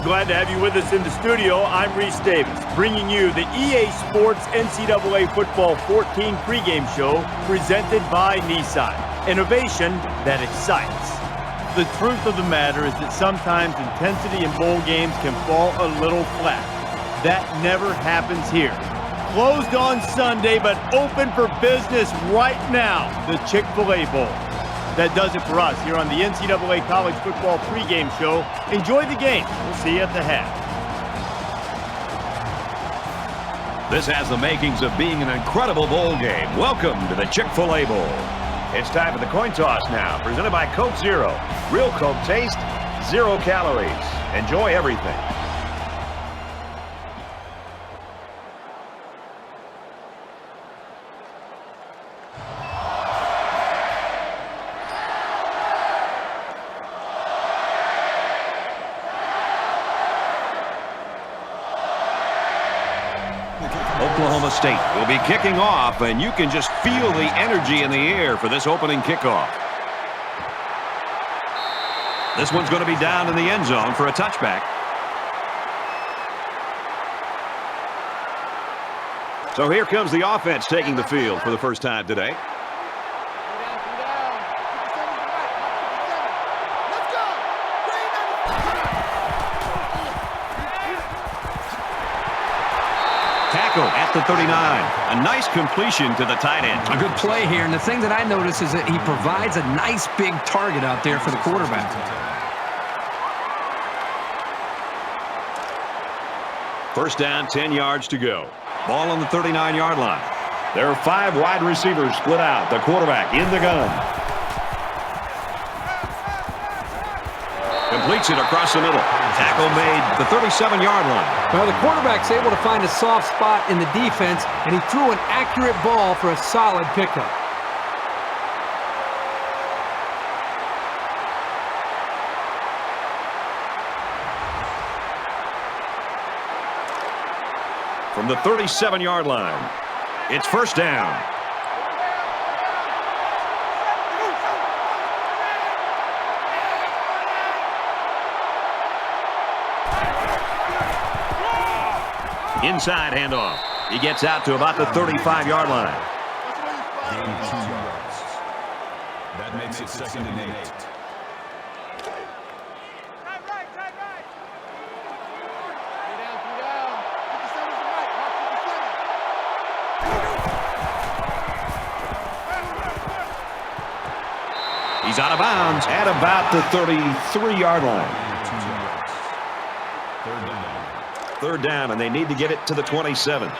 glad to have you with us in the studio. I'm Reese Davis, bringing you the EA Sports NCAA Football 14 pregame show presented by Nissan. Innovation that excites. The truth of the matter is that sometimes intensity in bowl games can fall a little flat. That never happens here. Closed on Sunday, but open for business right now, the Chick-fil-A Bowl. That does it for us here on the NCAA College Football pregame show. Enjoy the game. We'll see you at the half. This has the makings of being an incredible bowl game. Welcome to the Chick-fil-A Bowl. It's time for the coin toss now, presented by Coke Zero. Real Coke taste, 0 calories. Enjoy everything. Oklahoma State will be kicking off, and you can just feel the energy in the air for this opening kickoff. This one's going to be down in the end zone for a touchback. So here comes the offense taking the field for the first time today. At the 39. A nice completion to the tight end. A good play here, and the thing that I notice is that he provides a nice big target out there for the quarterback. First down, 10 yards to go. Ball on the 39-yard line. There are 5 wide receivers split out. The quarterback in the gun. Completes it across the middle. Tackle made the 37-yard line. Well, the quarterback's able to find a soft spot in the defense, and he threw an accurate ball for a solid pickup. From the 37-yard line, it's first down. Inside handoff. He gets out to about the 35-yard line. Gain 2 yards. That makes it 2nd and 8. He's out of bounds at about the 33-yard line. Third down, and they need to get it to the 27.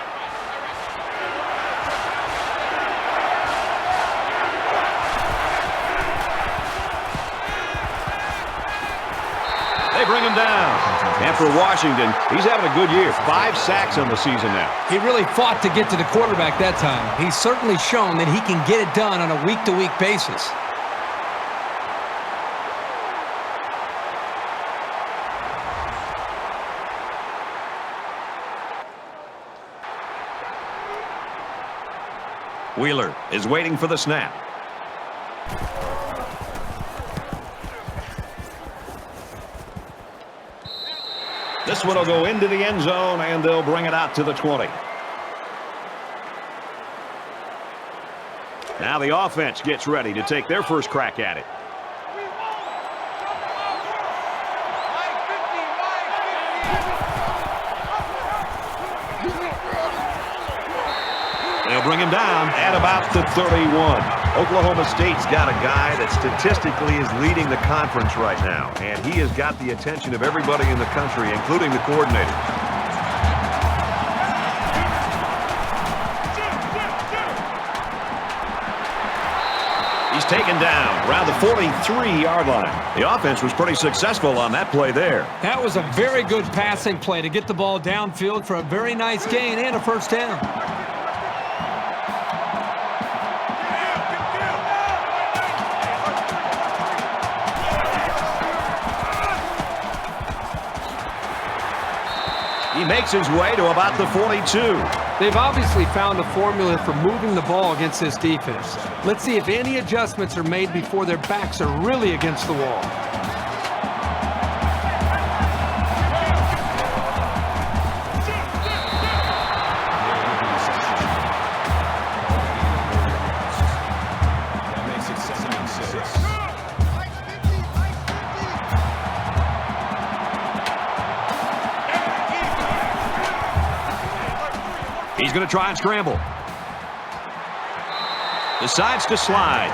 They bring him down. And for Washington, he's having a good year. 5 sacks on the season now. He really fought to get to the quarterback that time. He's certainly shown that he can get it done on a week-to-week basis. Wheeler is waiting for the snap. This one will go into the end zone, and they'll bring it out to the 20. Now the offense gets ready to take their first crack at it. They'll bring him down at about the 31. Oklahoma State's got a guy that statistically is leading the conference right now, and he has got the attention of everybody in the country, including the coordinator. He's taken down around the 43-yard line. The offense was pretty successful on that play there. That was a very good passing play to get the ball downfield for a very nice gain and a first down. He makes his way to about the 42. They've obviously found a formula for moving the ball against this defense. Let's see if any adjustments are made before their backs are really against the wall. going to try and scramble. Decides to slide.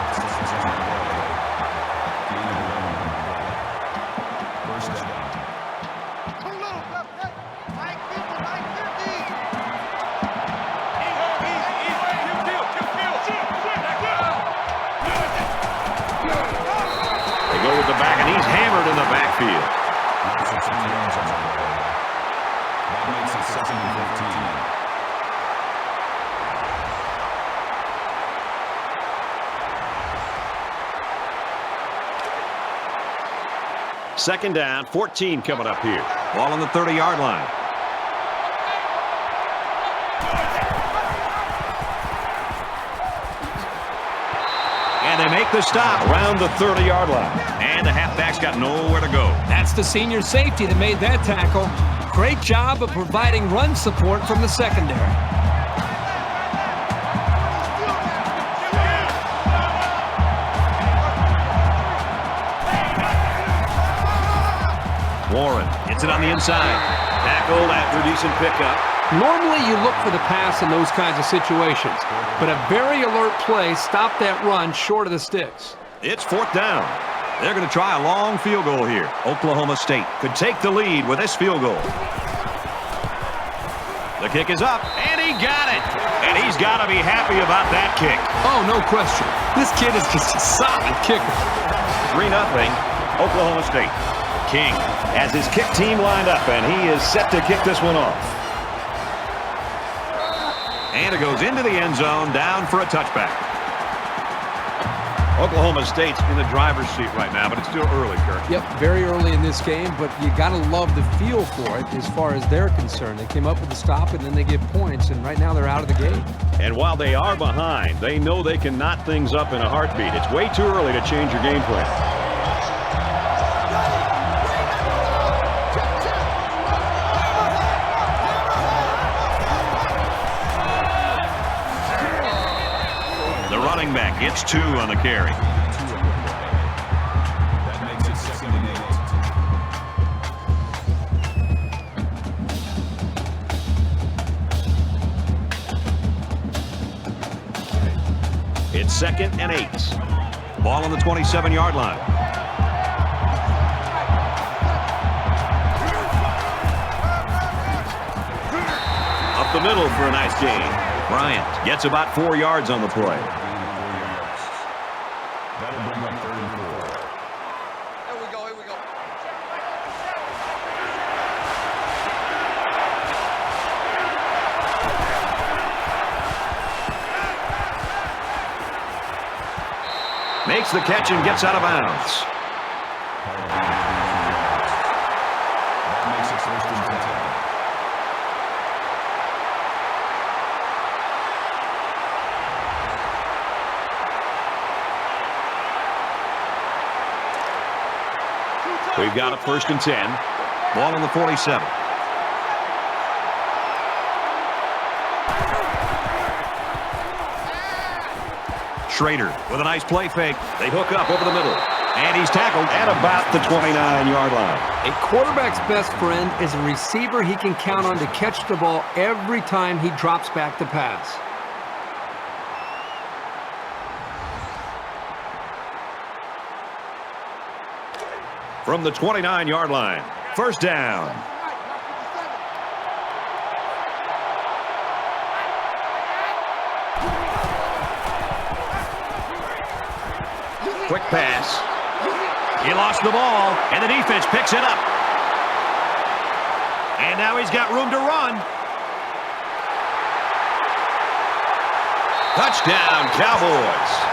They go with the back, and he's hammered in the backfield. That makes it 2nd and 15. Second down, 14 coming up here. Ball on the 30-yard line. And they make the stop around the 30-yard line. And the halfback's got nowhere to go. That's the senior safety that made that tackle. Great job of providing run support from the secondary. Warren gets it on the inside. Tackled after a decent pickup. Normally you look for the pass in those kinds of situations, but a very alert play stopped that run short of the sticks. It's 4th down. They're going to try a long field goal here. Oklahoma State could take the lead with this field goal. The kick is up, and he got it. And he's got to be happy about that kick. Oh, no question. This kid is just a solid kicker. 3-0, Oklahoma State. King has his kick team lined up, and he is set to kick this one off. And it goes into the end zone, down for a touchback. Oklahoma State's in the driver's seat right now, but it's still early, Kirk. Yep, very early in this game, but you got to love the feel for it as far as they're concerned. They came up with the stop, and then they get points, and right now they're out of the game. And while they are behind, they know they can knot things up in a heartbeat. It's way too early to change your game plan. Back gets 2 on the carry. That makes it 2nd and 8. It's 2nd and 8. Ball on the 27-yard line. Up the middle for a nice gain. Bryant gets about 4 yards on the play. That'll bring up 3rd and 4. Here we go. Makes the catch and gets out of bounds. That makes it 1st and 10. We've got a 1st and 10. Ball on the 47. Schrader with a nice play fake. They hook up over the middle. And he's tackled at about the 29-yard line. A quarterback's best friend is a receiver he can count on to catch the ball every time he drops back to pass. From the 29-yard line, 1st down. Quick pass. He lost the ball, and the defense picks it up. And now he's got room to run. Touchdown, Cowboys.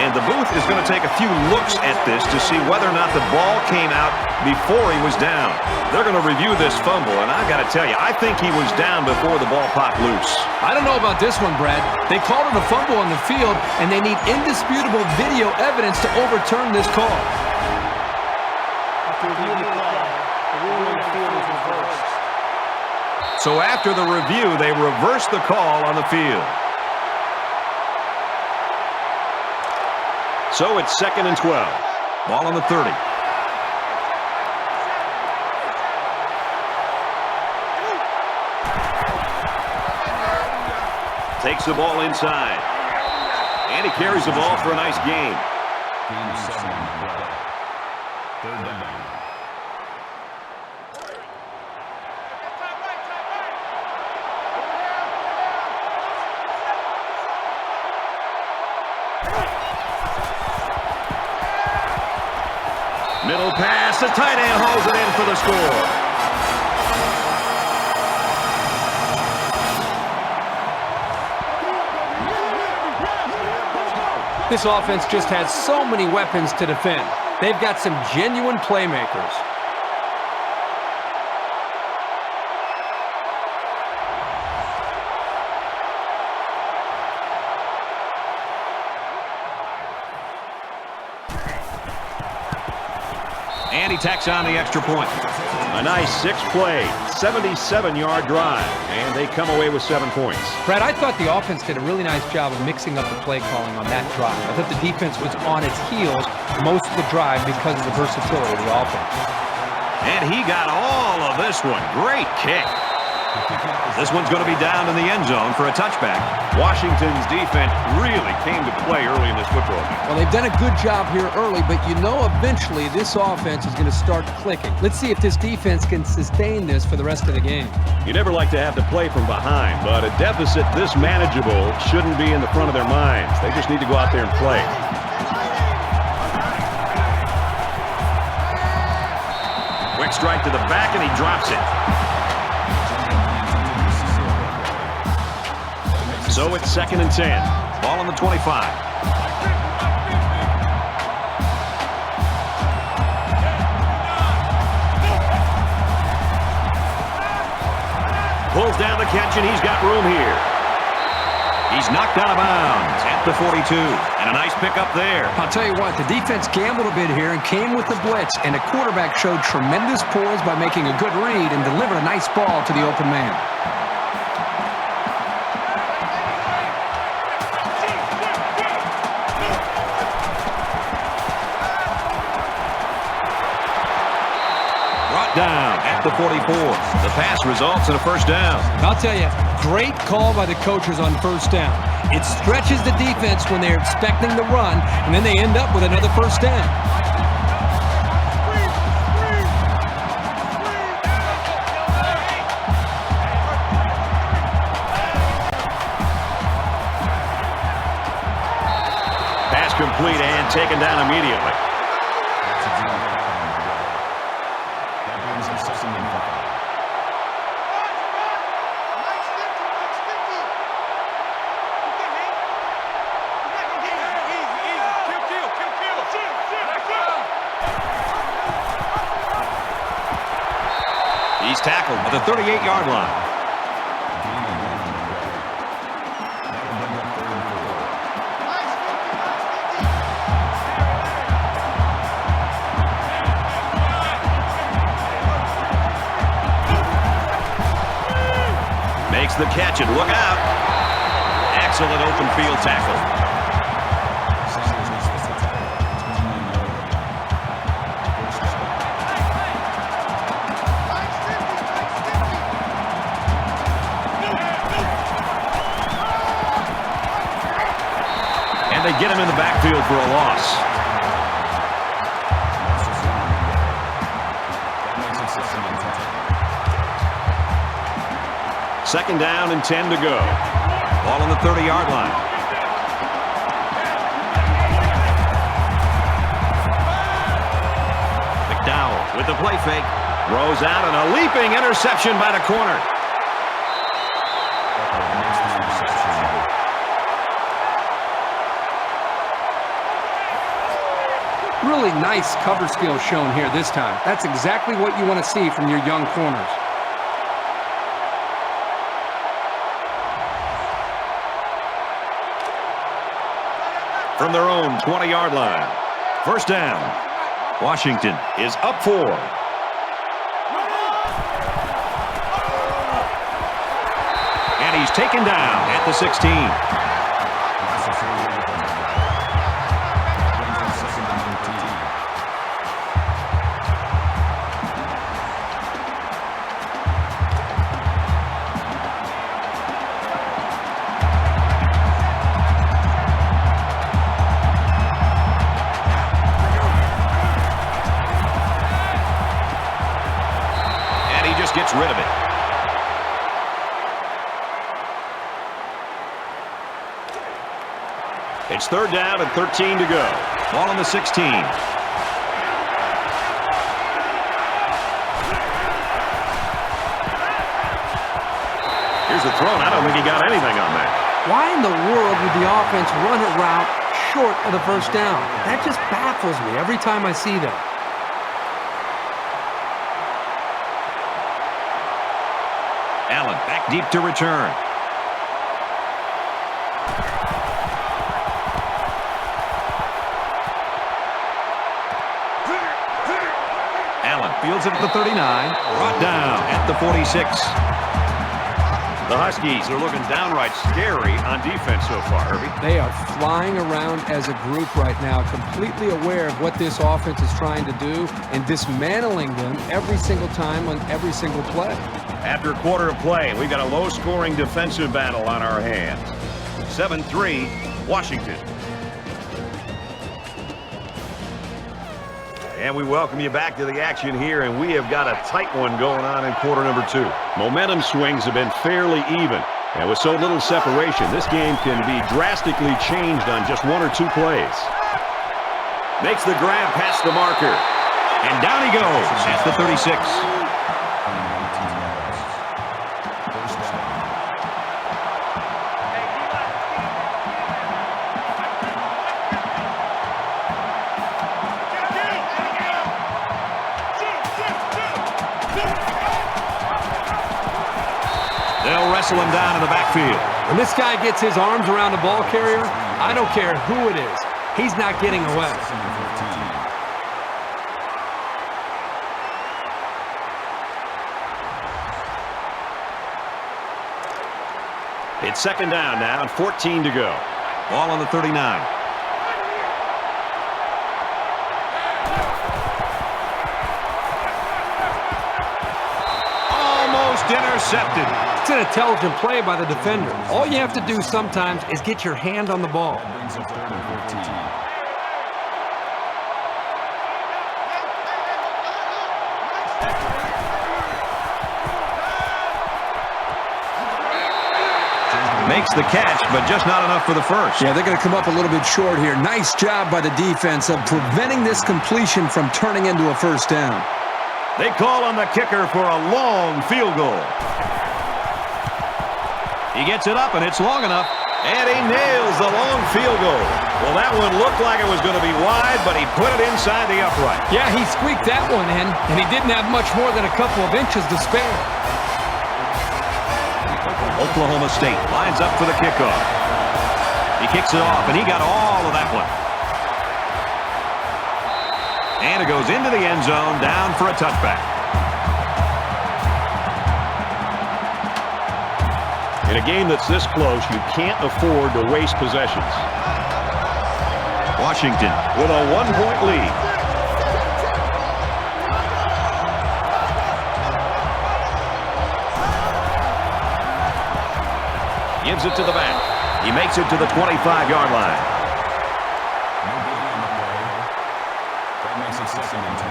And the booth is going to take a few looks at this to see whether or not the ball came out before he was down. They're going to review this fumble, and I've got to tell you, I think he was down before the ball popped loose. I don't know about this one, Brad. They called it a fumble on the field, and they need indisputable video evidence to overturn this call. So after the review, they reverse the call on the field. So it's 2nd and 12. Ball on the 30. Takes the ball inside. And he carries the ball for a nice gain. Gain of 7. 3rd down. Middle pass. The tight end holds it in for the score. This offense just has so many weapons to defend. They've got some genuine playmakers. And he tacks on the extra point. A nice 6-play, 77-yard drive. And they come away with 7 points. Brad, I thought the offense did a really nice job of mixing up the play calling on that drive. I thought the defense was on its heels most of the drive because of the versatility of the offense. And he got all of this one. Great kick. This one's going to be down in the end zone for a touchback. Washington's defense really came to play early in this football game. Well, they've done a good job here early, but you know eventually this offense is going to start clicking. Let's see if this defense can sustain this for the rest of the game. You never like to have to play from behind, but a deficit this manageable shouldn't be in the front of their minds. They just need to go out there and play. Quick strike to the back, and he drops it. So it's 2nd and 10. Ball on the 25. Pulls down the catch, and he's got room here. He's knocked out of bounds at the 42. And a nice pickup there. I'll tell you what, the defense gambled a bit here and came with the blitz, and the quarterback showed tremendous poise by making a good read and delivered a nice ball to the open man. Down at the 44. The pass results in a first down. I'll tell you, great call by the coaches on first down. It stretches the defense when they're expecting the run, and then they end up with another first down. Pass complete and taken down immediately. He's tackled at the 38-yard line. Makes the catch and look out. Excellent open field tackle. They get him in the backfield for a loss. Second down and 10 to go. Ball on the 30-yard line. McDowell with the play fake. Throws out and a leaping interception by the corner. Really nice cover skill shown here this time. That's exactly what you want to see from your young corners. From their own 20-yard line. First down. Washington is up 4. And he's taken down at the 16. just gets rid of it. It's 3rd down and 13 to go. Ball on the 16. Here's the throw. I don't think he got anything on that. Why in the world would the offense run a route short of the first down? That just baffles me every time I see that. Allen back deep to return. Allen fields it at the 39. Brought down at the 46. The Huskies are looking downright scary on defense so far, Herbie. They are flying around as a group right now, completely aware of what this offense is trying to do and dismantling them every single time on every single play. After a quarter of play, we've got a low-scoring defensive battle on our hands. 7-3, Washington. And we welcome you back to the action here, and we have got a tight one going on in quarter number 2. Momentum swings have been fairly even, and with so little separation, this game can be drastically changed on just 1 or 2 plays. Makes the grab past the marker, and down he goes at the 36. They'll wrestle him down in the backfield. When this guy gets his arms around the ball carrier, I don't care who it is, he's not getting away. It's 2nd down now and 14 to go. Ball on the 39. Intercepted. It's an intelligent play by the defender. All you have to do sometimes is get your hand on the ball. Makes the catch, but just not enough for the first. Yeah, they're going to come up a little bit short here. Nice job by the defense of preventing this completion from turning into a first down. They call on the kicker for a long field goal. He gets it up, and it's long enough. And he nails the long field goal. Well, that one looked like it was going to be wide, but he put it inside the upright. Yeah, he squeaked that one in, and he didn't have much more than a couple of inches to spare. Oklahoma State lines up for the kickoff. He kicks it off, and he got all of that one. And it goes into the end zone, down for a touchback. In a game that's this close, you can't afford to waste possessions. Washington with a 1-point lead. Gives it to the back. He makes it to the 25-yard line. That makes it 2nd and 10.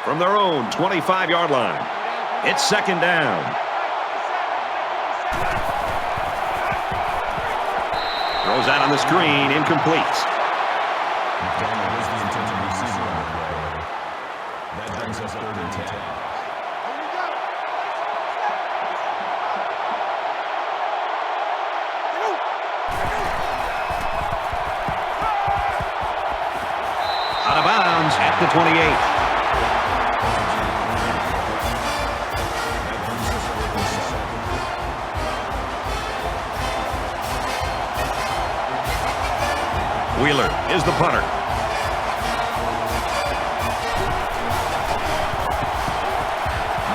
From their own 25-yard line, it's 2nd down. Throws out on the screen, incomplete. That brings us 3rd and 10. Out of bounds at the 28. Wheeler is the punter.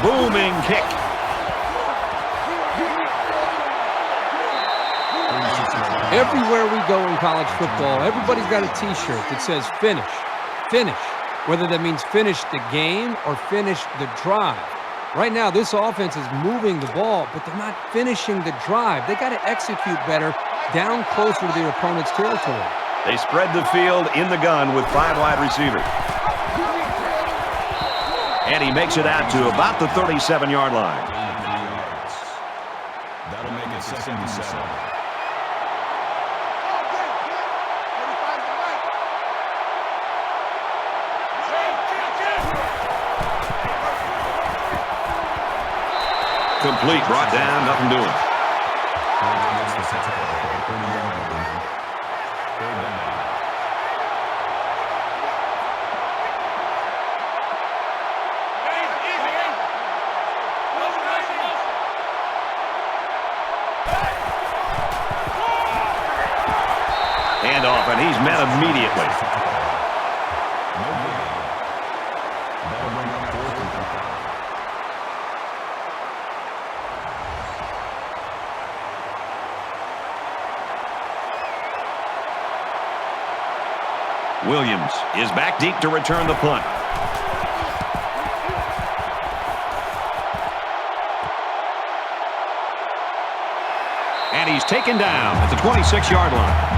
Booming kick. Everywhere we go in college football, everybody's got a T-shirt that says finish, finish. Whether that means finish the game or finish the drive. Right now, this offense is moving the ball, but they're not finishing the drive. They got to execute better down closer to their opponent's territory. They spread the field in the gun with 5 wide receivers. And he makes it out to about the 37-yard line. That'll make it 2nd and 7. Complete, brought down, nothing doing. Handoff, and he's met immediately. That'll bring up 4th and 5. Williams is back deep to return the punt. And he's taken down at the 26-yard line.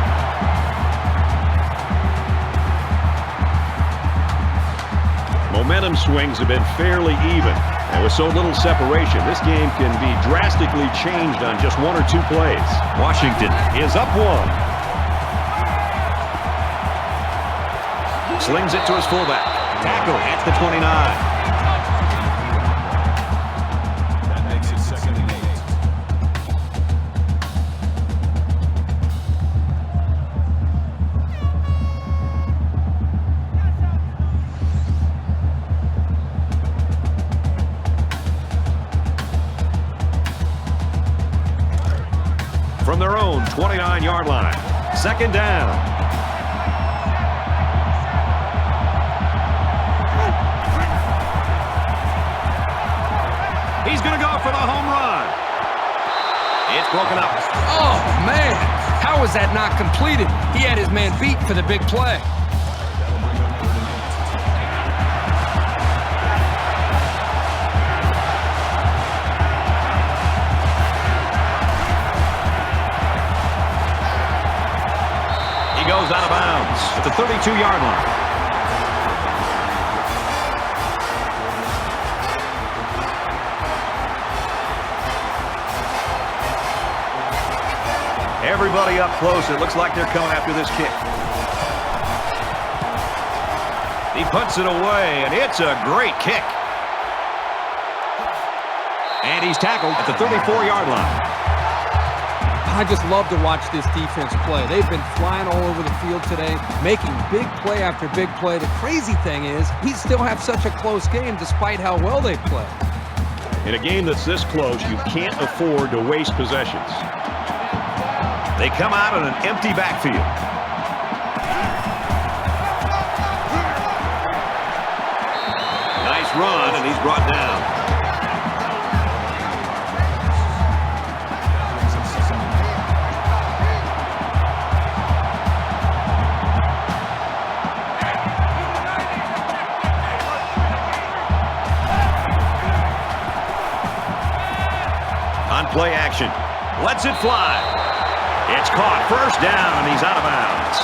Momentum swings have been fairly even. And with so little separation, this game can be drastically changed on just 1 or 2 plays. Washington is up 1. Slings it to his fullback. Tackle at the 29. That makes it 2nd and 8. From their own 29-yard line. 2nd down. He's going to go for the home run. It's broken up. Oh, man. How was that not completed? He had his man beat for the big play. He goes out of bounds at the 32-yard line. Everybody up close. It looks like they're coming after this kick. He puts it away, and it's a great kick. And he's tackled at the 34-yard line. I just love to watch this defense play. They've been flying all over the field today, making big play after big play. The crazy thing is, we still have such a close game despite how well they play. In a game that's this close, you can't afford to waste possessions. They come out in an empty backfield. Nice run, and he's brought down. On play action. Lets it fly. It's caught. 1st down, and he's out of bounds.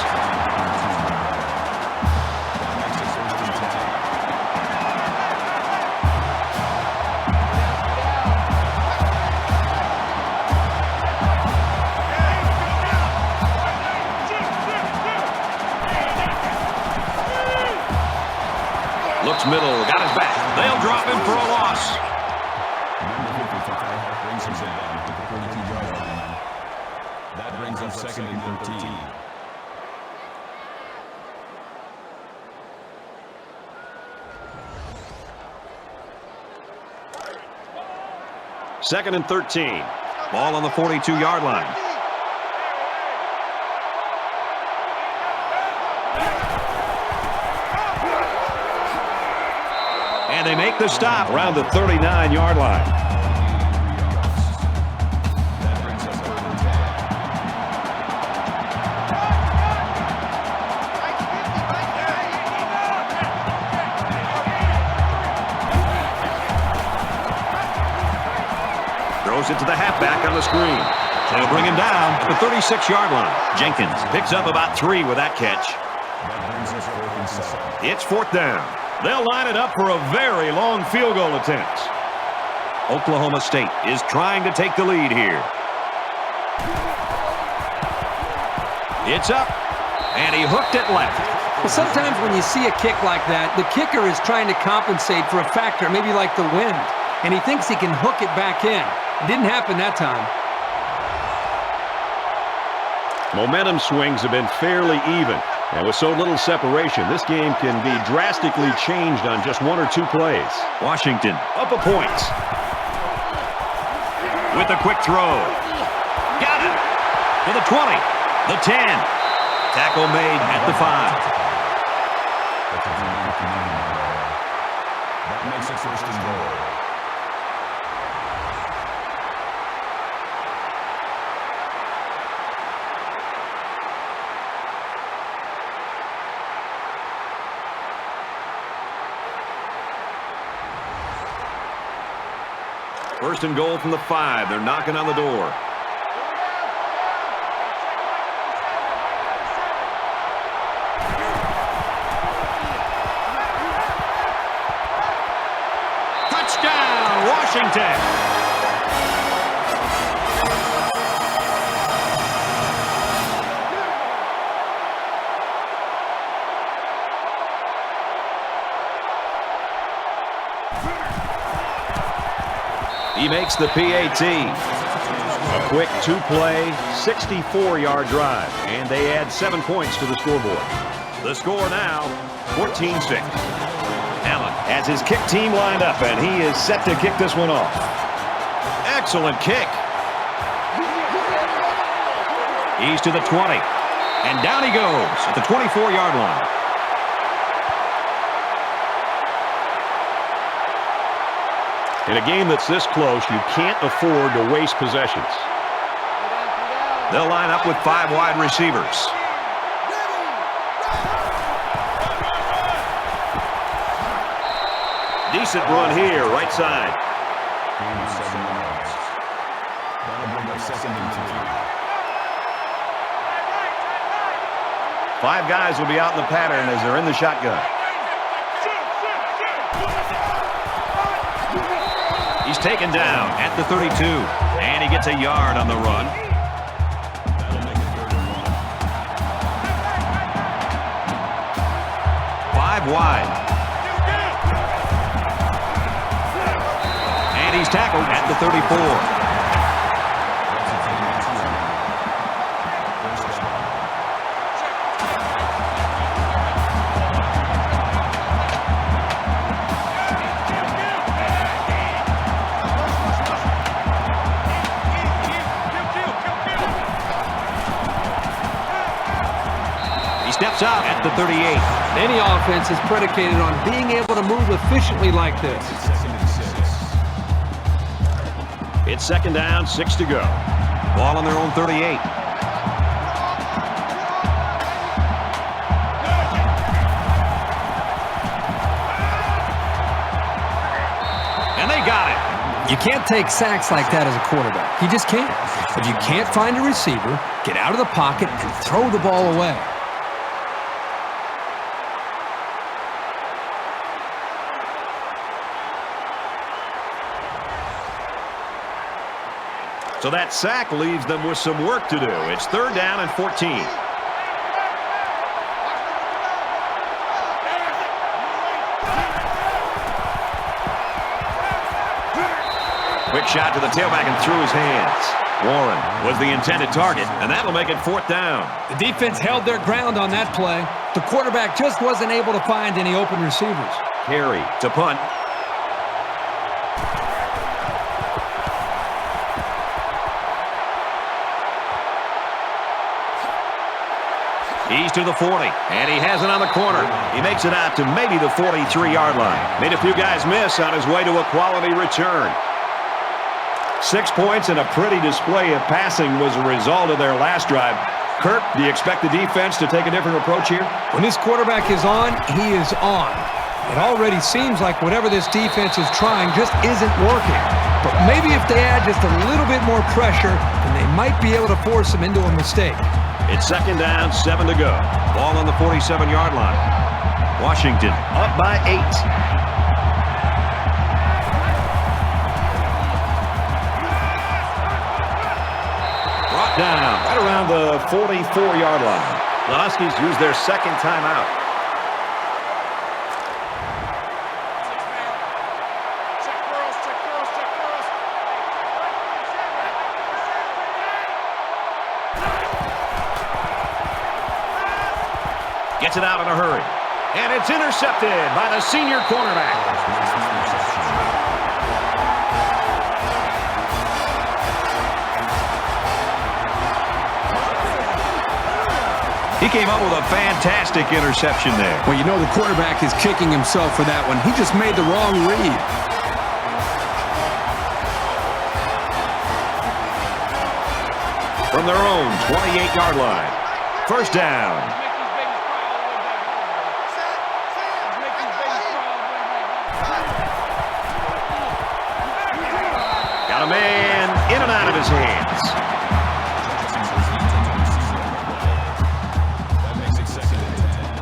Looks middle. Got his back. They'll drop him for a loss. Number 55 brings him down to the 42-yard line. That brings up 2nd and 13. Second and 13. Ball on the 42-yard line. And they make the stop around the 39-yard line. That brings up 3rd and 10. Throws it to the halfback on the screen. They'll bring him down at the 36-yard line. Jenkins picks up about 3 with that catch. It's 4th down. They'll line it up for a very long field goal attempt. Oklahoma State is trying to take the lead here. It's up, and he hooked it left. Well, sometimes when you see a kick like that, the kicker is trying to compensate for a factor, maybe like the wind, and he thinks he can hook it back in. It didn't happen that time. Momentum swings have been fairly even. And with so little separation, this game can be drastically changed on just 1 or 2 plays. Washington up a point. With a quick throw. Got it. To the 20. The 10. Tackle made at the 5. That makes it 1st and goal. First and goal from the 5. They're knocking on the door. Touchdown, Washington! He makes the PAT. A quick 2-play, 64-yard drive, and they add 7 points to the scoreboard. The score now, 14-6. Allen has his kick team lined up, and he is set to kick this one off. Excellent kick. He's to the 20, and down he goes at the 24-yard line. In a game that's this close, you can't afford to waste possessions. They'll line up with 5 wide receivers. Decent run here, right side. 5 guys will be out in the pattern as they're in the shotgun. He's taken down at the 32, and he gets a yard on the run. Five wide. And he's tackled at the 34. Steps out at the 38. Any offense is predicated on being able to move efficiently like this. It's 2nd down, 6 to go. Ball on their own 38. And they got it. You can't take sacks like that as a quarterback. You just can't. If you can't find a receiver, get out of the pocket and throw the ball away. So that sack leaves them with some work to do. It's 3rd down and 14. Quick shot to the tailback and through his hands. Warren was the intended target, and that'll make it 4th down. The defense held their ground on that play. The quarterback just wasn't able to find any open receivers. Carey to punt. He's to the 40, and he has it on the corner. He makes it out to maybe the 43-yard line. Made a few guys miss on his way to a quality return. 6 points and a pretty display of passing was a result of their last drive. Kirk, do you expect the defense to take a different approach here? When this quarterback is on, he is on. It already seems like whatever this defense is trying just isn't working. But maybe if they add just a little bit more pressure, then they might be able to force them into a mistake. It's second down, 7 to go. Ball on the 47-yard line. Washington up by 8. Brought down right around the 44-yard line. The Huskies use their second timeout. Gets it out in a hurry. And it's intercepted by the senior cornerback. He came up with a fantastic interception there. Well, you know the quarterback is kicking himself for that one. He just made the wrong read. From their own 28-yard line. First down. Got a man in and out of his hands. That makes it second and 10.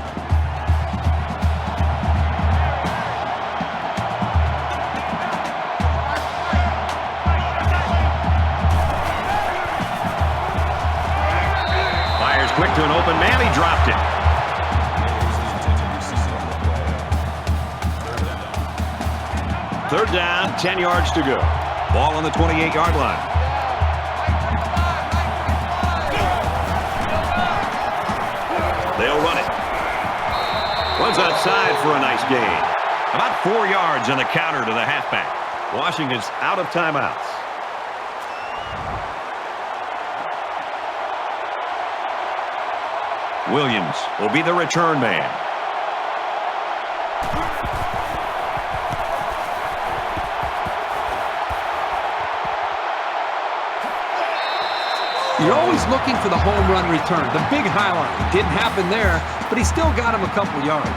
Fires quick to an open man. He dropped it. Third down, 10 yards to go. Ball on the 28-yard line. They'll run it. Runs outside for a nice gain. About 4 yards on the counter to the halfback. Washington's out of timeouts. Williams will be the return man. You're always looking for the home run return, the big highlight. Didn't happen there, but he still got him a couple yards.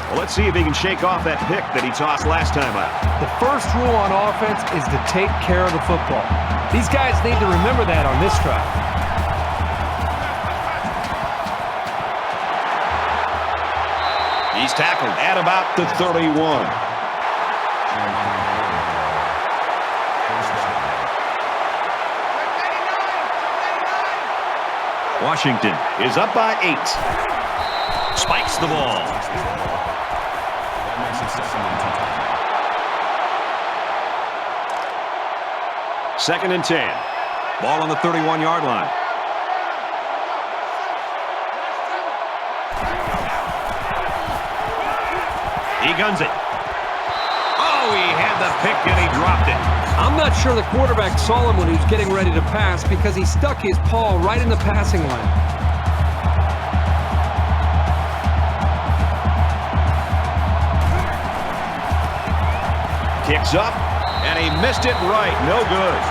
Well, let's see if he can shake off that pick that he tossed last time out. The first rule on offense is to take care of the football. These guys need to remember that on this drive. He's tackled at about the 31. Washington is up by 8. Spikes the ball. That makes it second and 10. Second and 10. Ball on the 31-yard line. He guns it. Oh, he had the pick and he dropped it. I'm not sure the quarterback saw him when he was getting ready to pass because he stuck his paw right in the passing lane. Kicks up, and he missed it right. No good.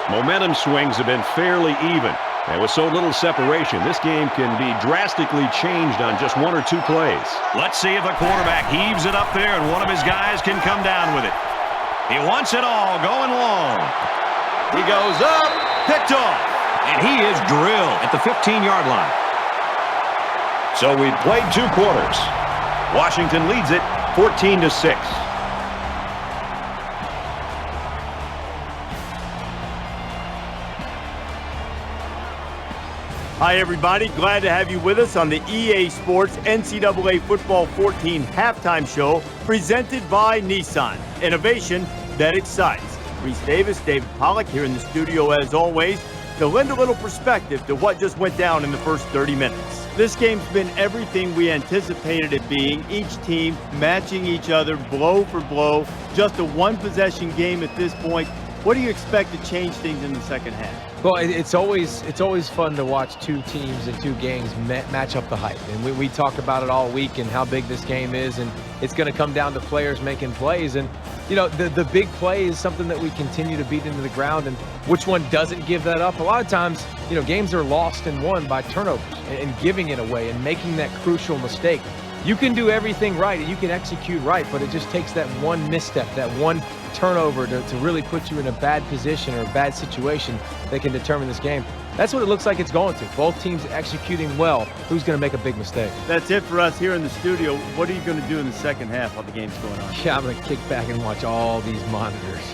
Momentum swings have been fairly even. And with so little separation, this game can be drastically changed on just 1 or 2 plays. Let's see if the quarterback heaves it up there and one of his guys can come down with it. He wants it all going long. He goes up, picked off, and he is drilled at the 15-yard line. So we played 2 quarters. Washington leads it 14-6. Hi, everybody. Glad to have you with us on the EA Sports NCAA Football 14 halftime show presented by Nissan. Innovation that excites. Reese Davis, David Pollack here in the studio as always to lend a little perspective to what just went down in the first 30 minutes. This game's been everything we anticipated it being. Each team matching each other blow for blow. Just a one-possession game at this point. What do you expect to change things in the second half? Well, it's always fun to watch 2 teams in 2 games match up the hype. And we talk about it all week and how big this game is. And it's going to come down to players making plays. And you know, the big play is something that we continue to beat into the ground, and which one doesn't give that up? A lot of times, you know, games are lost and won by turnovers and giving it away and making that crucial mistake. You can do everything right and you can execute right, but it just takes that one misstep, that one turnover to really put you in a bad position or a bad situation that can determine this game. That's what it looks like it's going to. Both teams executing well. Who's going to make a big mistake? That's it for us here in the studio. What are you going to do in the second half while the game's going on? Yeah, I'm going to kick back and watch all these monitors.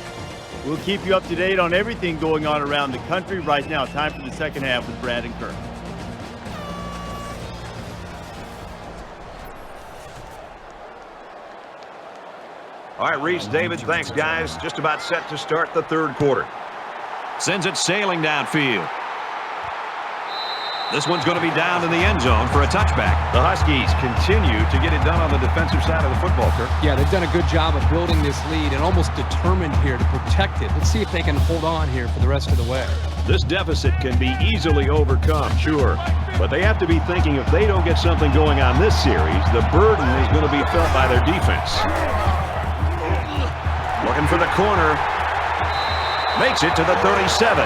We'll keep you up to date on everything going on around the country right now. Time for the second half with Brad and Kirk. All right, Reese, David, thanks, guys. Just about set to start the third quarter. Sends it sailing downfield. This one's going to be down in the end zone for a touchback. The Huskies continue to get it done on the defensive side of the football, Kirk. Yeah, they've done a good job of building this lead and almost determined here to protect it. Let's see if they can hold on here for the rest of the way. This deficit can be easily overcome, sure. But they have to be thinking if they don't get something going on this series, the burden is going to be felt by their defense. Looking for the corner. Makes it to the 37.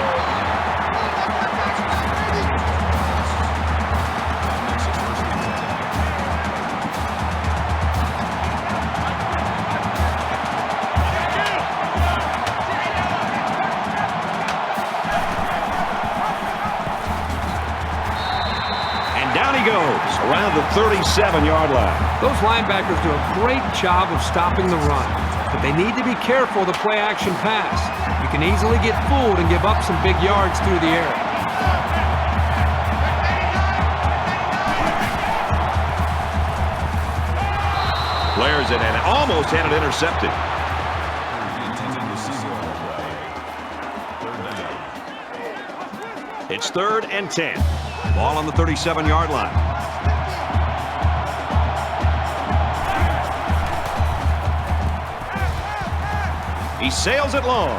And down he goes around the 37-yard line. Those linebackers do a great job of stopping the run. But they need to be careful of the play-action pass. You can easily get fooled and give up some big yards through the air. Flares it and almost had it intercepted. It's 3rd and 10. Ball on the 37-yard line. He sails it long.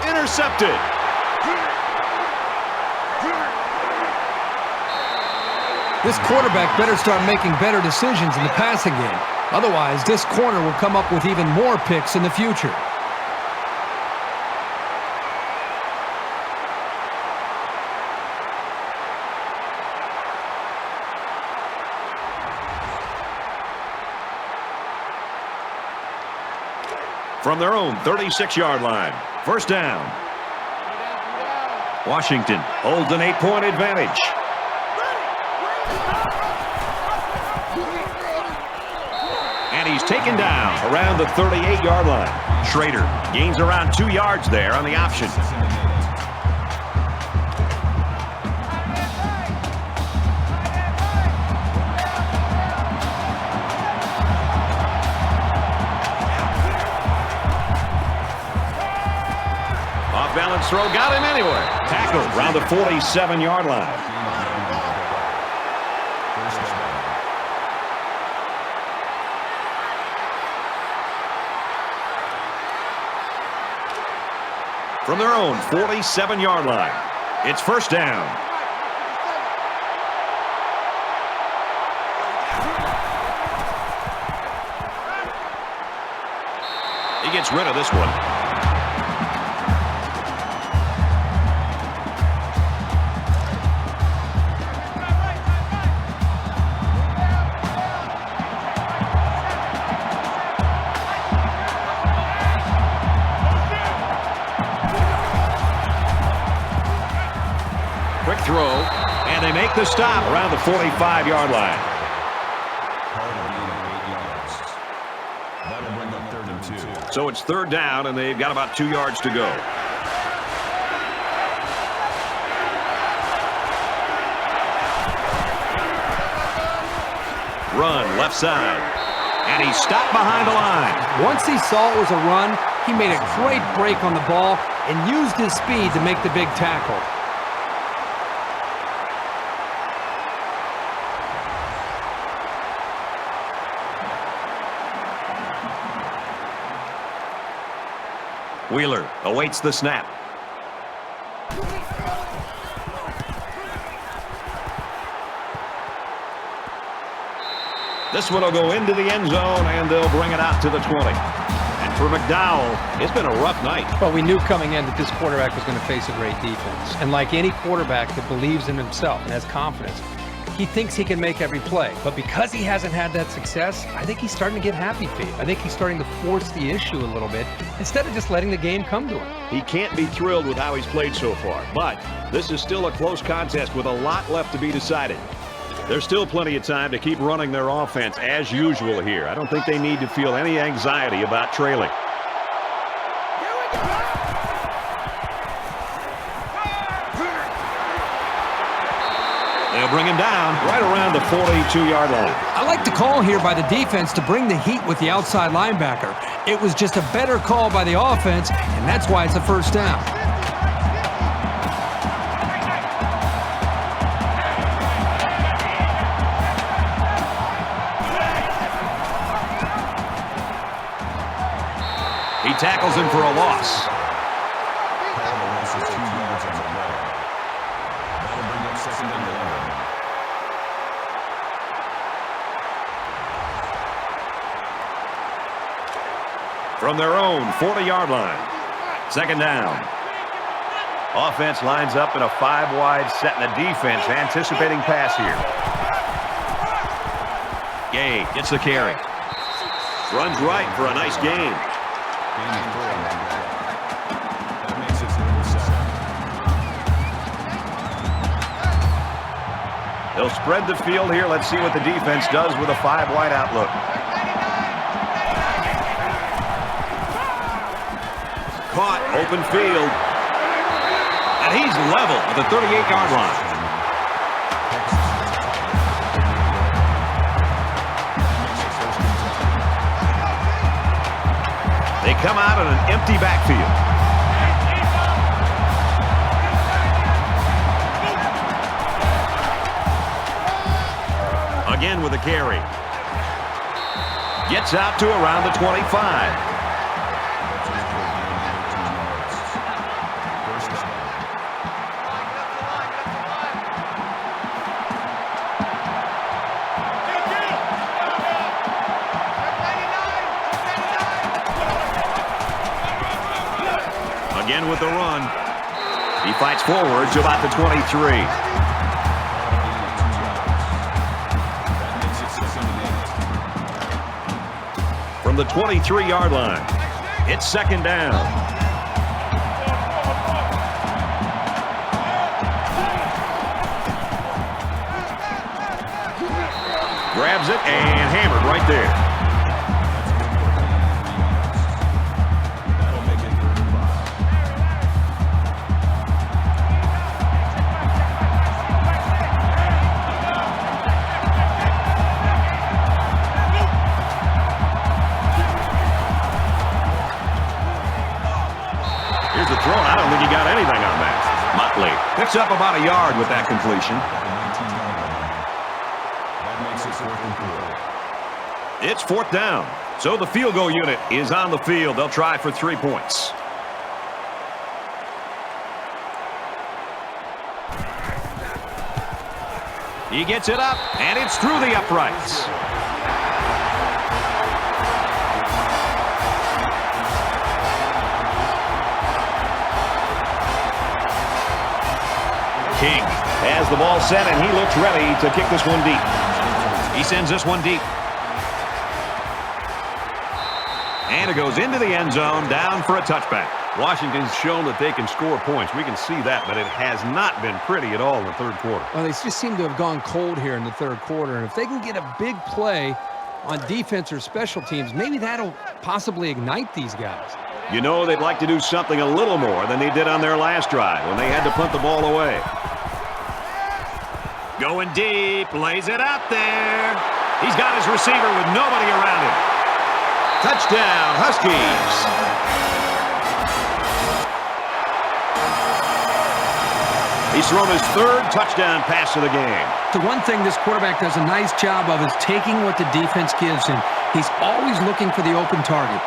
Intercepted. This quarterback better start making better decisions in the passing game. Otherwise, this corner will come up with even more picks in the future. From their own 36-yard line. First down. Washington holds an 8-point advantage. And he's taken down around the 38-yard line. Schrader gains around 2 yards there on the option. Off-balance throw got him anywhere. Tackled around the 47-yard line. From their own 47-yard line, it's first down. He gets rid of this one. Quick throw, and they make the stop around the 45-yard line. That'll bring up 3rd and 2. So it's third down, and they've got about 2 yards to go. Run left side, and he's stopped behind the line. Once he saw it was a run, he made a great break on the ball and used his speed to make the big tackle. Wheeler awaits the snap. This one will go into the end zone, and they'll bring it out to the 20. And For McDowell, it's been a rough night. Well, we knew coming in that this quarterback was going to face a great defense. And like any quarterback that believes in himself and has confidence, he thinks he can make every play. But because he hasn't had that success, I think he's starting to get happy feet. I think he's starting to force the issue a little bit instead of just letting the game come to him. He can't be thrilled with how he's played so far, but this is still a close contest with a lot left to be decided. There's still plenty of time to keep running their offense as usual here. I don't think they need to feel any anxiety about trailing. They'll bring him down right around the 42-yard line. I like the call here by the defense to bring the heat with the outside linebacker. It was just a better call by the offense, and that's why it's a first down. He tackles him for a loss. From their own 40-yard line. Second down. Offense lines up in a 5-wide set, and the defense anticipating pass here. Gay gets the carry. Runs right for a nice gain. They'll spread the field here. Let's see what the defense does with a 5-wide outlook. Caught, open field. And he's level at the 38-yard line. They come out in an empty backfield. Again with a carry. Gets out to around the 25. Again with the run. He fights forward to about the 23. From the 23-yard line, it's second down. Grabs it and hammered right there. Picks up about a yard with that completion. It's fourth down. So the field goal unit is on the field. They'll try for 3 points. He gets it up, and it's through the uprights. King has the ball set, and he looks ready to kick this one deep. He sends this one deep. And it goes into the end zone, down for a touchback. Washington's shown that they can score points. We can see that, but it has not been pretty at all in the third quarter. Well, they just seem to have gone cold here in the third quarter, and if they can get a big play on defense or special teams, maybe that'll possibly ignite these guys. You know, they'd like to do something a little more than they did on their last drive when they had to punt the ball away. Going deep, lays it out there. He's got his receiver with nobody around him. Touchdown, Huskies. He's thrown his third touchdown pass of the game. The one thing this quarterback does a nice job of is taking what the defense gives him. He's always looking for the open target.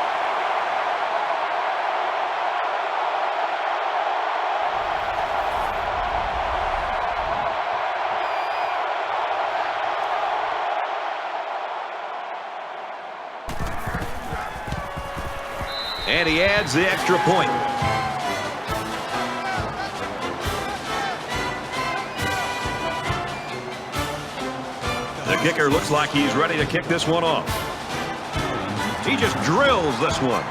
And he adds the extra point. The kicker looks like he's ready to kick this one off. He just drills this one.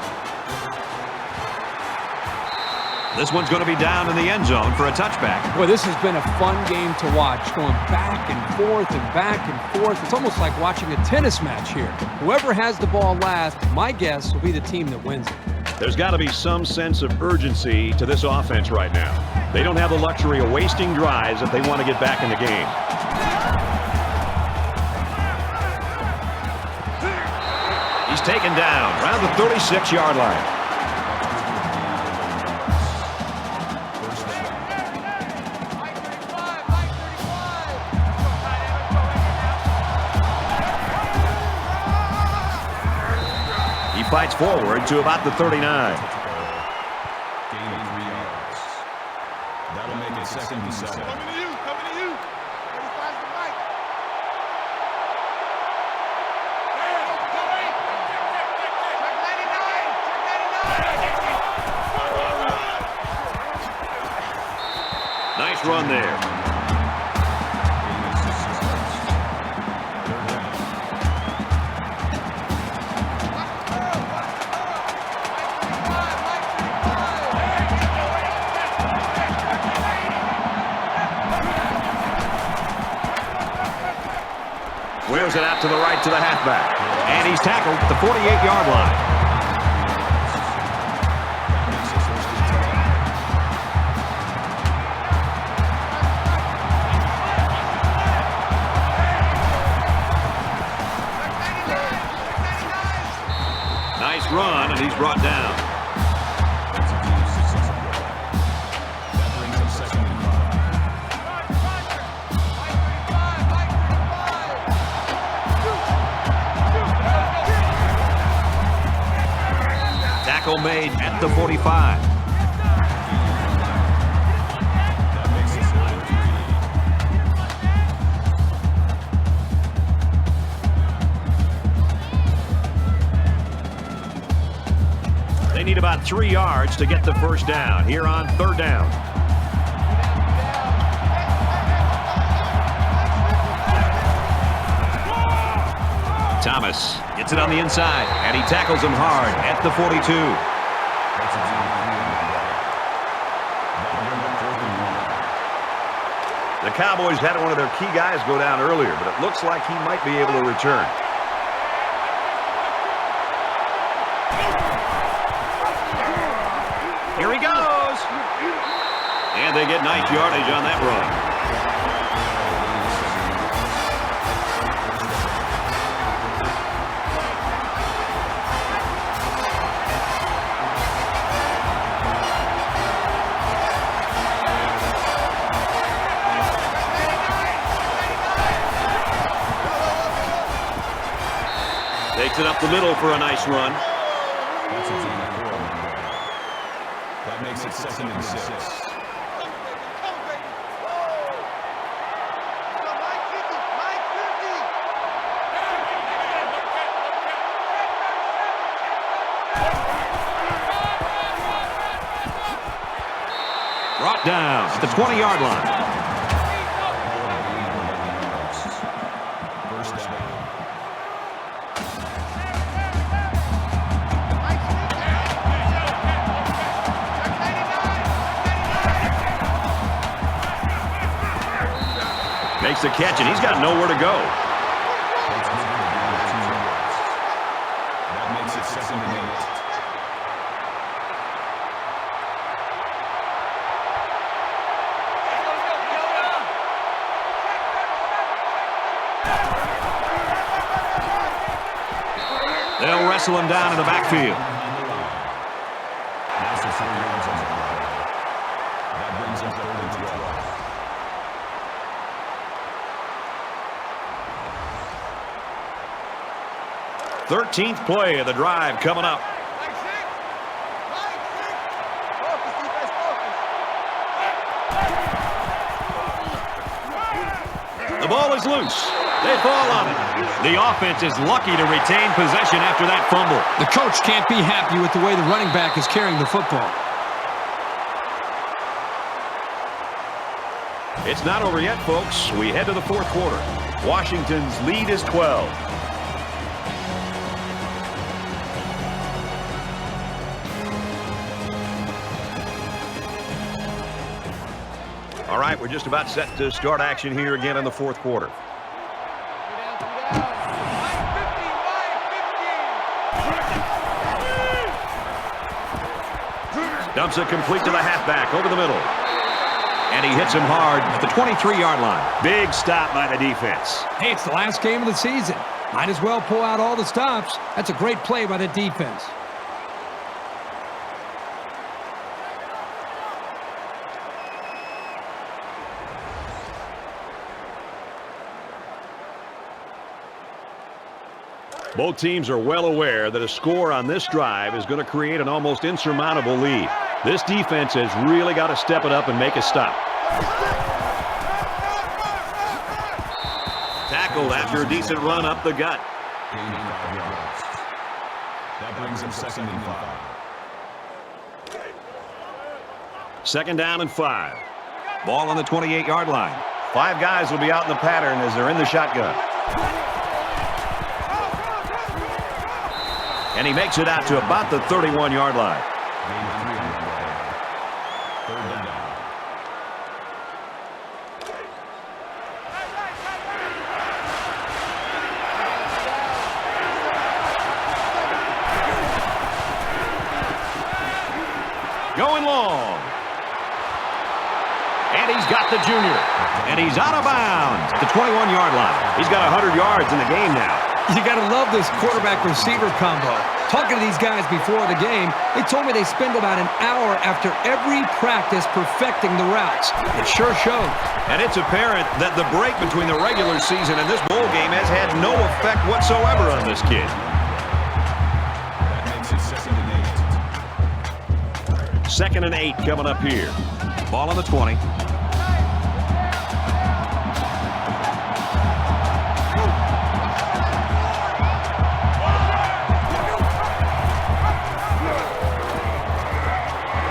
This one's going to be down in the end zone for a touchback. Boy, this has been a fun game to watch, going back and forth and back and forth. It's almost like watching a tennis match here. Whoever has the ball last, my guess, will be the team that wins it. There's got to be some sense of urgency to this offense right now. They don't have the luxury of wasting drives if they want to get back in the game. He's taken down around the 36-yard line. Fights forward to about the 39. Gain of 3 yards. That'll make it 2nd and 7. Coming to you, coming to you. 35's the mic. Check 99. Nice run there. Wheels it out to the right to the halfback. And he's tackled at the 48-yard line. Nice run, and he's brought down. That brings up 2nd and 5. Tackle made at the 45. That makes it 4th and 3. They need about 3 yards to get the first down here on 3rd down. Thomas gets it on the inside, and he tackles him hard at the 42. The Cowboys had one of their key guys go down earlier, but it looks like he might be able to return. Here he goes. And they get nice yardage on that run. Takes it up the middle for a nice run. That's a gain of 4. That makes it 2nd and 6. Brought down at the 20-yard line. First down. Makes the catch, and he's got nowhere to go. That makes it 2nd and 8. They'll wrestle him down in the backfield. That's the 4 yards on the play. That brings up 3rd and 12. 13th play of the drive coming up. The ball is loose. They fall on it. The offense is lucky to retain possession after that fumble. The coach can't be happy with the way the running back is carrying the football. It's not over yet, folks. We head to the fourth quarter. Washington's lead is 12. All right, we're just about set to start action here again in the fourth quarter. Dumps it complete to the halfback over the middle. And he hits him hard at the 23-yard line. Big stop by the defense. Hey, it's the last game of the season. Might as well pull out all the stops. That's a great play by the defense. Both teams are well aware that a score on this drive is going to create an almost insurmountable lead. This defense has really got to step it up and make a stop. Tackled after a decent run up the gut. That brings him 2nd and 5. 2nd down and 5. Ball on the 28-yard line. 5 guys will be out in the pattern as they're in the shotgun. And he makes it out to about the 31-yard line. Going long. And he's got the junior. And he's out of bounds at the 21-yard line. He's got 100 yards in the game now. You got to love this quarterback-receiver combo. Talking to these guys before the game, they told me they spend about an hour after every practice perfecting the routes. It sure shows. And it's apparent that the break between the regular season and this bowl game has had no effect whatsoever on this kid. That makes it 2nd and 8. 2nd and 8 coming up here. Ball on the 20.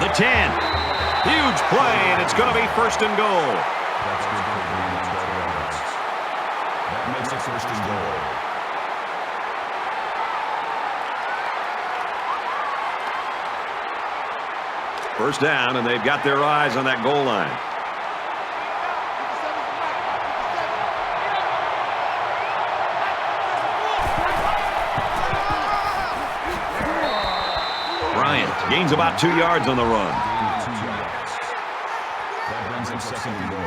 The 10. Huge play, and it's going to be 1st and goal. That's good for the That makes it 1st and goal. First down, and they've got their eyes on that goal line. Bryant gains about 2 yards on the run. That brings him 2nd and goal.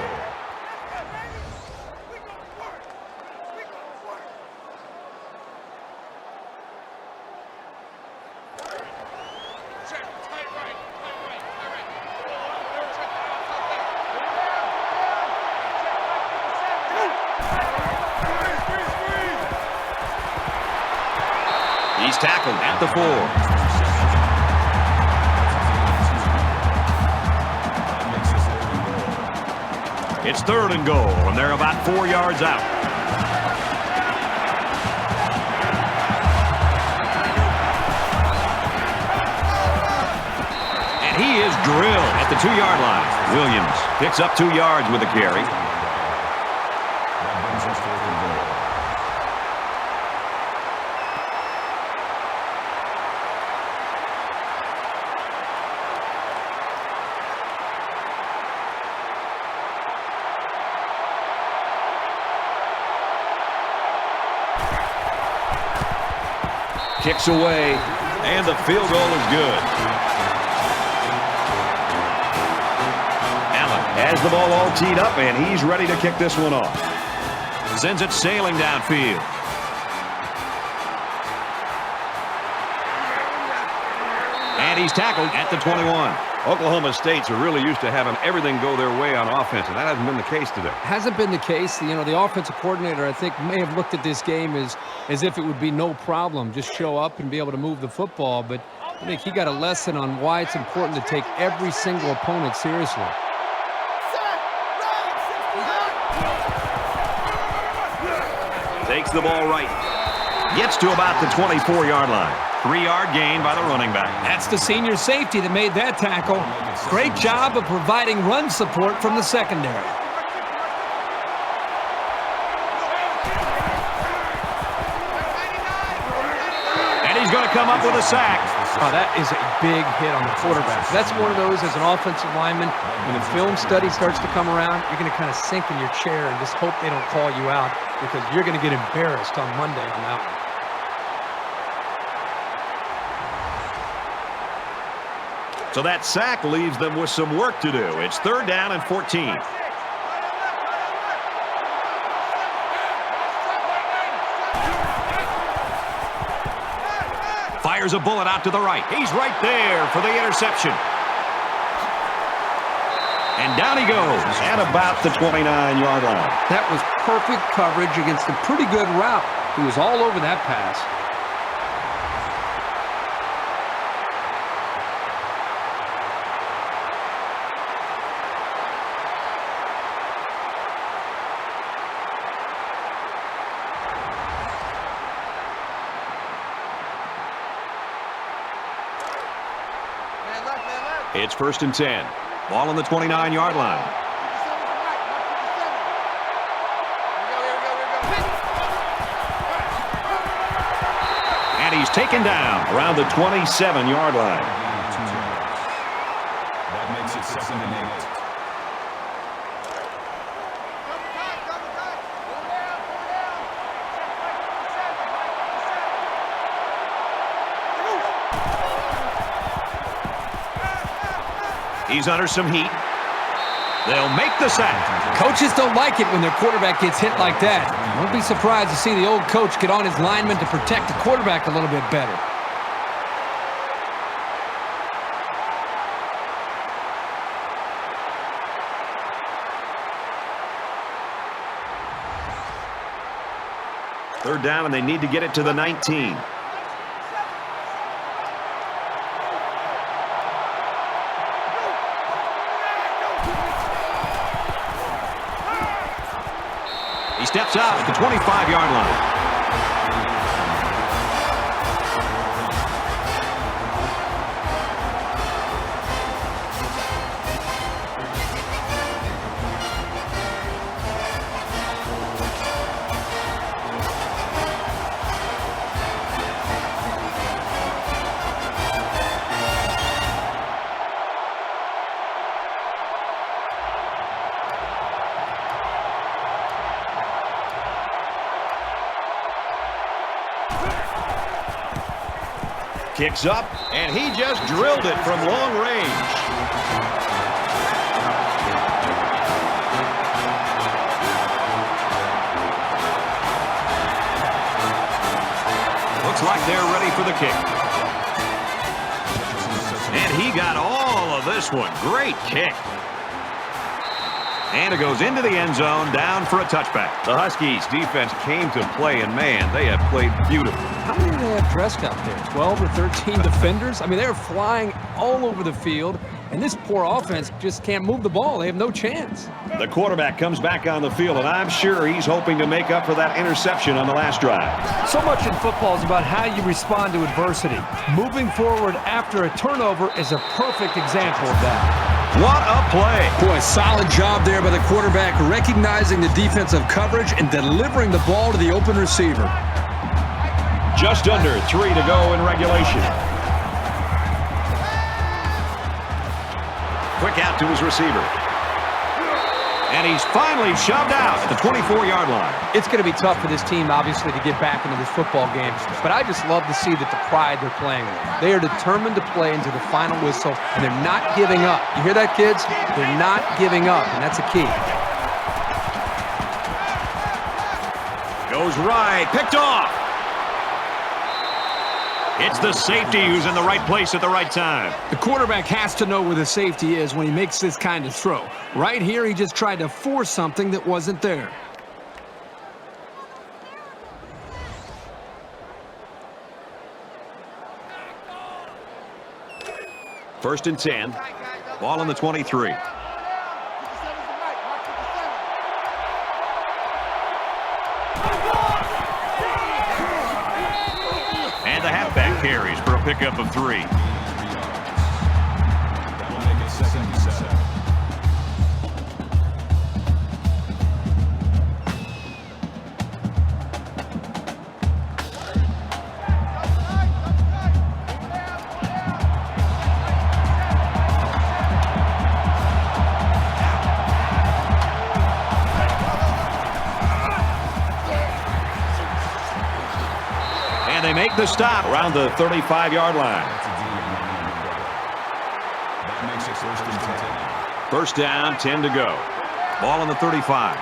He's tackled at the 4. It's 3rd and goal, and they're about 4 yards out. And he is drilled at the 2-yard line. Williams picks up 2 yards with the carry. That brings us 4th and goal. Kicks away, and the field goal is good. Allen has the ball all teed up, and he's ready to kick this one off. Sends it sailing downfield. And he's tackled at the 21. Oklahoma State's are really used to having everything go their way on offense, and that hasn't been the case today. Hasn't been the case. You know, the offensive coordinator, I think, may have looked at this game as if it would be no problem. Just show up and be able to move the football. But I think he got a lesson on why it's important to take every single opponent seriously. Takes the ball right. Gets to about the 24-yard line. 3-yard gain by the running back. That's the senior safety that made that tackle. Great job of providing run support from the secondary. And he's going to come up with a sack. Oh, that is a big hit on the quarterback. That's one of those as an offensive lineman, when the film study starts to come around, you're going to kind of sink in your chair and just hope they don't call you out because you're going to get embarrassed on Monday on that one. So that sack leaves them with some work to do. It's 3rd down and 14. Fires a bullet out to the right. He's right there for the interception. And down he goes at about the 29-yard line. That was perfect coverage against a pretty good route. He was all over that pass. It's 1st and 10. Ball on the 29-yard line. And he's taken down around the 27-yard line. That makes it 2nd and 8. He's under some heat. They'll make the sack. Coaches don't like it when their quarterback gets hit like that. Don't be surprised to see the old coach get on his lineman to protect the quarterback a little bit better. Third down, and they need to get it to the 19. He steps out at the 25-yard line. Kicks up, and he just drilled it from long range. Looks like they're ready for the kick. And he got all of this one. Great kick. And it goes into the end zone, down for a touchback. The Huskies defense came to play, and man, they have played beautifully. How many do they have dressed out there? 12 or 13 defenders? I mean, they're flying all over the field, and this poor offense just can't move the ball. They have no chance. The quarterback comes back on the field, and I'm sure he's hoping to make up for that interception on the last drive. So much in football is about how you respond to adversity. Moving forward after a turnover is a perfect example of that. What a play. Boy, solid job there by the quarterback, recognizing the defensive coverage and delivering the ball to the open receiver. Just under 3 to go in regulation. Quick out to his receiver. And he's finally shoved out at the 24-yard line. It's going to be tough for this team, obviously, to get back into this football game. But I just love to see the pride they're playing with. They are determined to play into the final whistle, and they're not giving up. You hear that, kids? They're not giving up, and that's a key. Goes right, picked off. It's the safety who's in the right place at the right time. The quarterback has to know where the safety is when he makes this kind of throw. Right here, he just tried to force something that wasn't there. First and 10. Ball on the 23. carries for a pickup of 3. That will make it 2nd and 7. And they make the stop around the 35-yard line. That makes it 1st and 10. First down, 10 to go. Ball on the 35.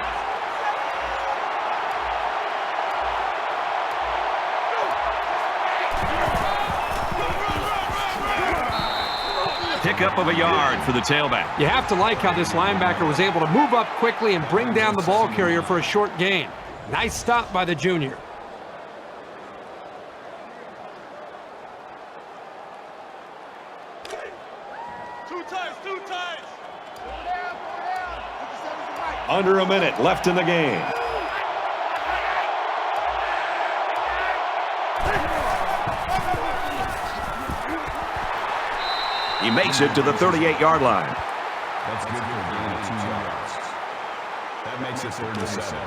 Pickup of a yard for the tailback. You have to like how this linebacker was able to move up quickly and bring down the ball carrier for a short gain. Nice stop by the junior. Two times. Under a minute left in the game. He makes it to the 38-yard line. That's good for a gain of 2 yards. That makes it 3rd and 7.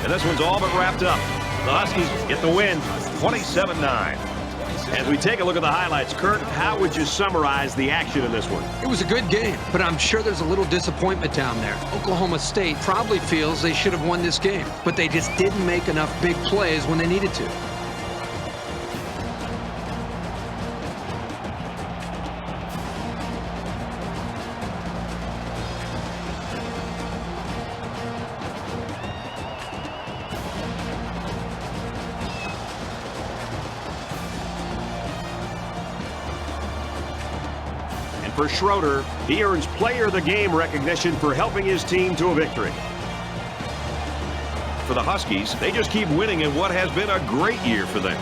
And this one's all but wrapped up. The Huskies get the win, 27-9. As we take a look at the highlights, Kurt, how would you summarize the action in this one? It was a good game, but I'm sure there's a little disappointment down there. Oklahoma State probably feels they should have won this game, but they just didn't make enough big plays when they needed to. For Schroeder, he earns Player of the Game recognition for helping his team to a victory. For the Huskies, they just keep winning in what has been a great year for them.